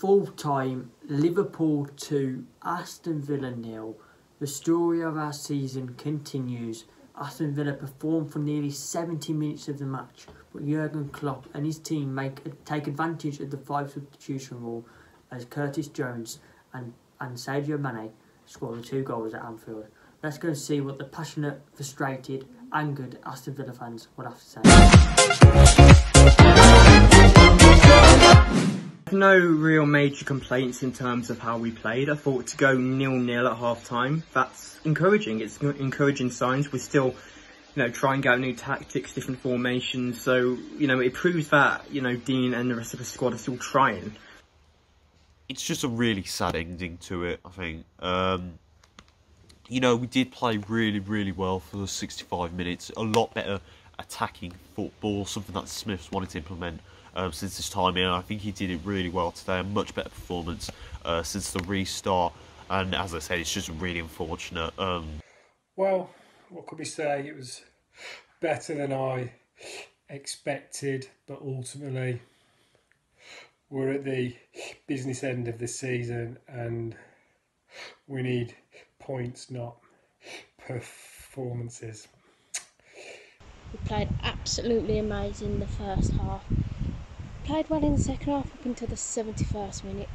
Full time, Liverpool 2, Aston Villa 0. The story of our season continues. Aston Villa performed for nearly 70 minutes of the match, but Jurgen Klopp and his team take advantage of the 5 substitution rule as Curtis Jones and Sadio Mane score the 2 goals at Anfield. Let's go and see what the passionate, frustrated, angered Aston Villa fans would have to say. No real major complaints in terms of how we played. I thought to go 0-0 at half time, that's encouraging. It's encouraging signs. We're still, trying out new tactics, different formations. So, it proves that, Dean and the rest of the squad are still trying. It's just a really sad ending to it, I think. We did play really, really well for the 65 minutes. A lot better attacking football, something that Smith's wanted to implement since his time here. I think he did it really well today. A much better performance since the restart. And as I said, it's just really unfortunate. Well, what could we say? It was better than I expected, but ultimately we're at the business end of the season and we need points, not performances. We played absolutely amazing in the first half. Played well in the second half up until the 71st minute.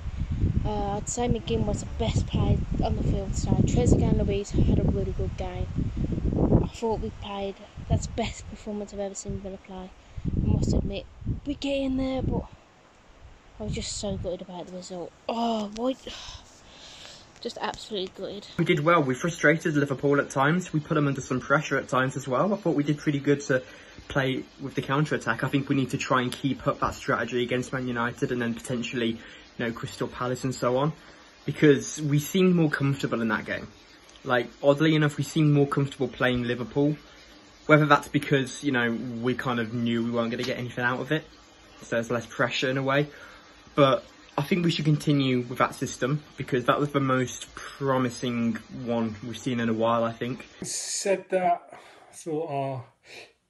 I'd say McGinn was the best player on the field today. Trezeguet and Louise had a really good game. I thought we played, that's the best performance I've ever seen Villa play. I must admit, we get in there, but I was just so gutted about the result. Oh, why? Just absolutely gutted. We did well. We frustrated Liverpool at times. We put them under some pressure at times as well. I thought we did pretty good to play with the counter-attack. I think we need to try and keep up that strategy against Man United and then potentially, Crystal Palace and so on. Because we seemed more comfortable in that game. Oddly enough, we seemed more comfortable playing Liverpool. Whether that's because, we kind of knew we weren't going to get anything out of it. So there's less pressure in a way. But I think we should continue with that system because that was the most promising one we've seen in a while, I think. Said that, I thought our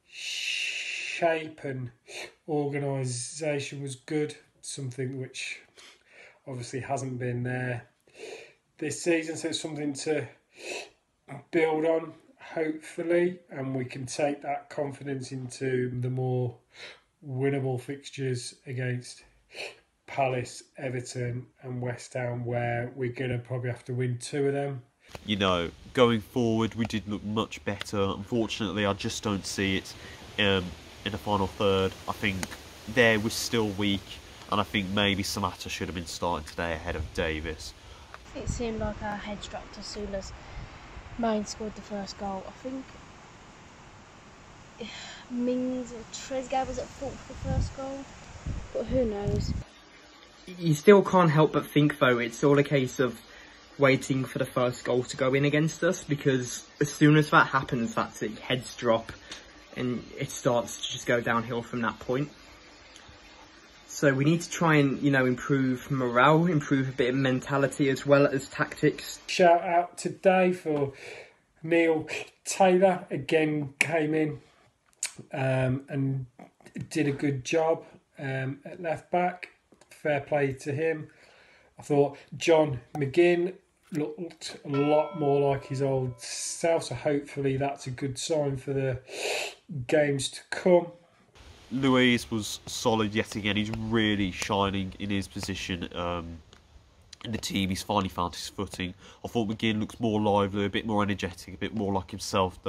shape and organisation was good, something which obviously hasn't been there this season, so it's something to build on, hopefully, and we can take that confidence into the more winnable fixtures against Palace, Everton and West Ham, where we're going to probably have to win 2 of them. Going forward, we did look much better. Unfortunately, I just don't see it in the final third. I think there we're still weak, and I think maybe Samatta should have been starting today ahead of Davis. It seemed like our heads dropped as soon as Maine scored the first goal. I think Mings or Trezeguet was at fault for the first goal, but who knows. You still can't help but think, though, it's all a case of waiting for the first goal to go in against us, because as soon as that happens, that's it, heads drop, and it starts to just go downhill from that point. So we need to try and, improve morale, improve a bit of mentality as well as tactics. Shout out today for Neil Taylor, again came in and did a good job at left back. Fair play to him. I thought John McGinn looked a lot more like his old self, so hopefully that's a good sign for the games to come. Louise was solid yet again. He's really shining in his position in the team. He's finally found his footing. I thought McGinn looks more lively, a bit more energetic, a bit more like himself,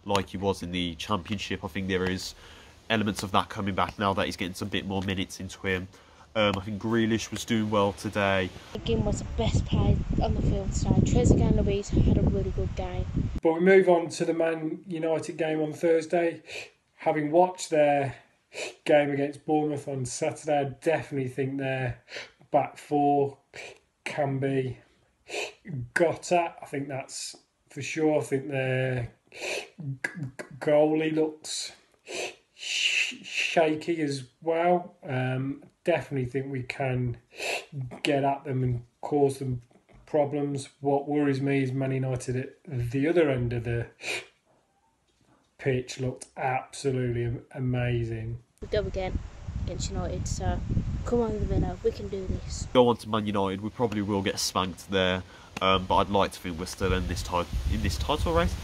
like he was in the Championship. I think there is elements of that coming back now that he's getting some bit more minutes into him. I think Grealish was doing well today. McGinn was the best player on the field today. Trezeguet and Louise had a really good game. But we move on to the Man United game on Thursday. Having watched their game against Bournemouth on Saturday, I definitely think their back 4 can be got at. I think that's for sure. I think their goalie looks shaky as well. Definitely think we can get at them and cause them problems. What worries me is Man United at the other end of the pitch looked absolutely amazing. We go again against United, so Come on, Villa, we can do this. Go on to Man United, we probably will get spanked there, but I'd like to think we're still in this title race.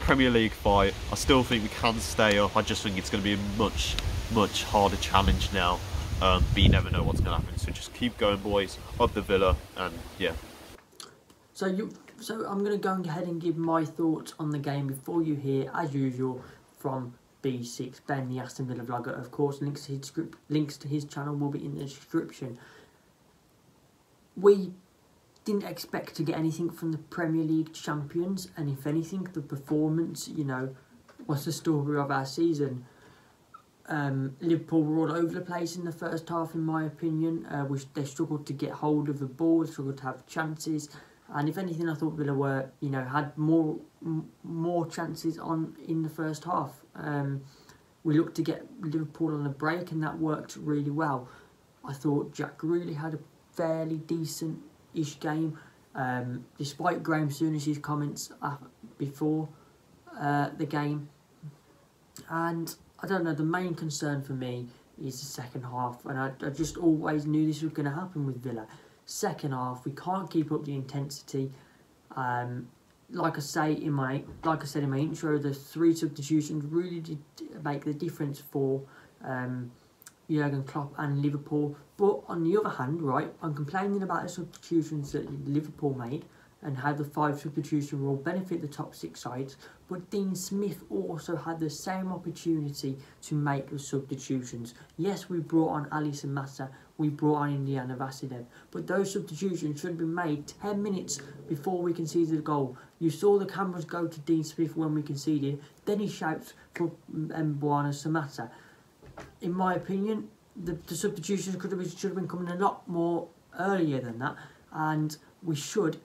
Premier League fight, I still think we can stay up. I just think it's going to be a much harder challenge now, but you never know what's going to happen, so just keep going, boys, up the Villa, and yeah. So I'm going to go ahead and give my thoughts on the game before you hear, as usual, from B6 Ben, the Aston Villa vlogger. Of course, links to his channel will be in the description. We didn't expect to get anything from the Premier League champions, and if anything, the performance, was the story of our season. Liverpool were all over the place in the first half, in my opinion. They struggled to get hold of the ball, struggled to have chances, and if anything, I thought Villa were, had more chances in the first half. We looked to get Liverpool on a break, and that worked really well. I thought Jack Grealish had a fairly decent-ish game, despite Graham Souness's comments before the game. And I don't know, the main concern for me is the second half, and I just always knew this was going to happen with Villa. Second half, we can't keep up the intensity. Like I said in my intro, the 3 substitutions really did make the difference for Jurgen Klopp and Liverpool. But on the other hand, right, I'm complaining about the substitutions that Liverpool made and how the 5 substitution rule benefit the top 6 sides. But Dean Smith also had the same opportunity to make the substitutions. Yes, we brought on Alison Beker, we brought on Indiana Vasiljev, but those substitutions should have been made 10 minutes before we conceded the goal. You saw the cameras go to Dean Smith when we conceded, then he shouts for Anwar Samata. In my opinion, the substitutions should have been coming a lot more earlier than that, and we should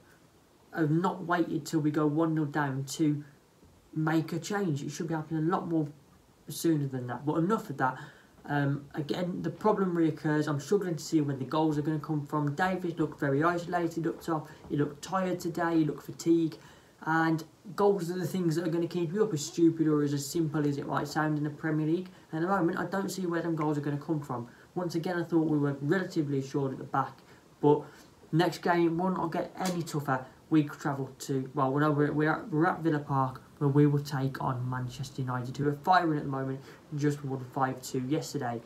have not waited till we go 1-0 down to make a change. It should be happening a lot more sooner than that. But enough of that. Again, the problem reoccurs. I'm struggling to see where the goals are going to come from. Davis looked very isolated up top. He looked tired today. He looked fatigued. And goals are the things that are going to keep you up, as stupid or as simple as it might sound in the Premier League. And at the moment, I don't see where them goals are going to come from. Once again, I thought we were relatively assured at the back. But next game will not get any tougher. We travel to, we're at Villa Park, where we will take on Manchester United, who are firing at the moment, just won 5-2 yesterday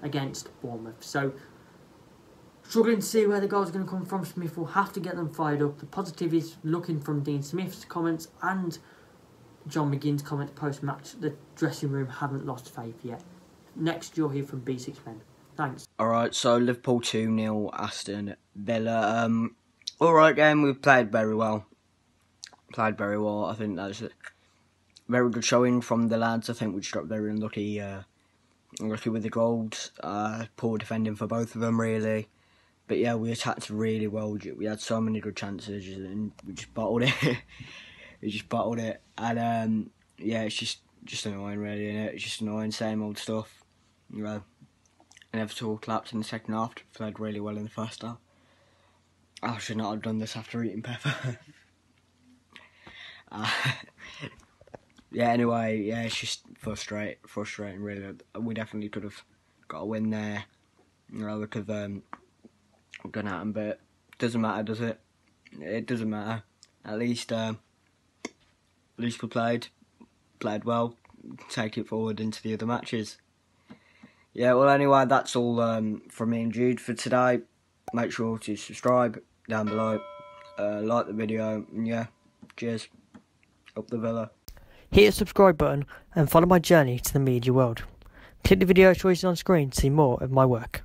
against Bournemouth. So, struggling to see where the goals are going to come from. Smith will have to get them fired up. The positive is looking from Dean Smith's comments and John McGinn's comments post-match. The dressing room haven't lost faith yet. Next, you'll hear from B6 Ben. Thanks. Alright, so Liverpool 2-0, Aston Villa. Alright game, we played very well. I think that was a very good showing from the lads. I think we just got very unlucky with the goals. Poor defending for both of them, really. But yeah, we attacked really well. We had so many good chances and we just bottled it. And yeah, it's just annoying, really, isn't it? It's just annoying, same old stuff. Liverpool collapsed in the second half. Played really well in the first half. I should not have done this after eating pepper. Yeah, anyway, yeah, it's just frustrating, really. We definitely could have got a win there. We could have gone at them, but it doesn't matter, does it? It doesn't matter. At least we played well, take it forward into the other matches. Yeah, well, anyway, that's all from me and Jude for today. Make sure to subscribe down below, like the video, and yeah, cheers. Up the Villa. Hit the subscribe button and follow my journey to the media world. Click the video choices on screen to see more of my work.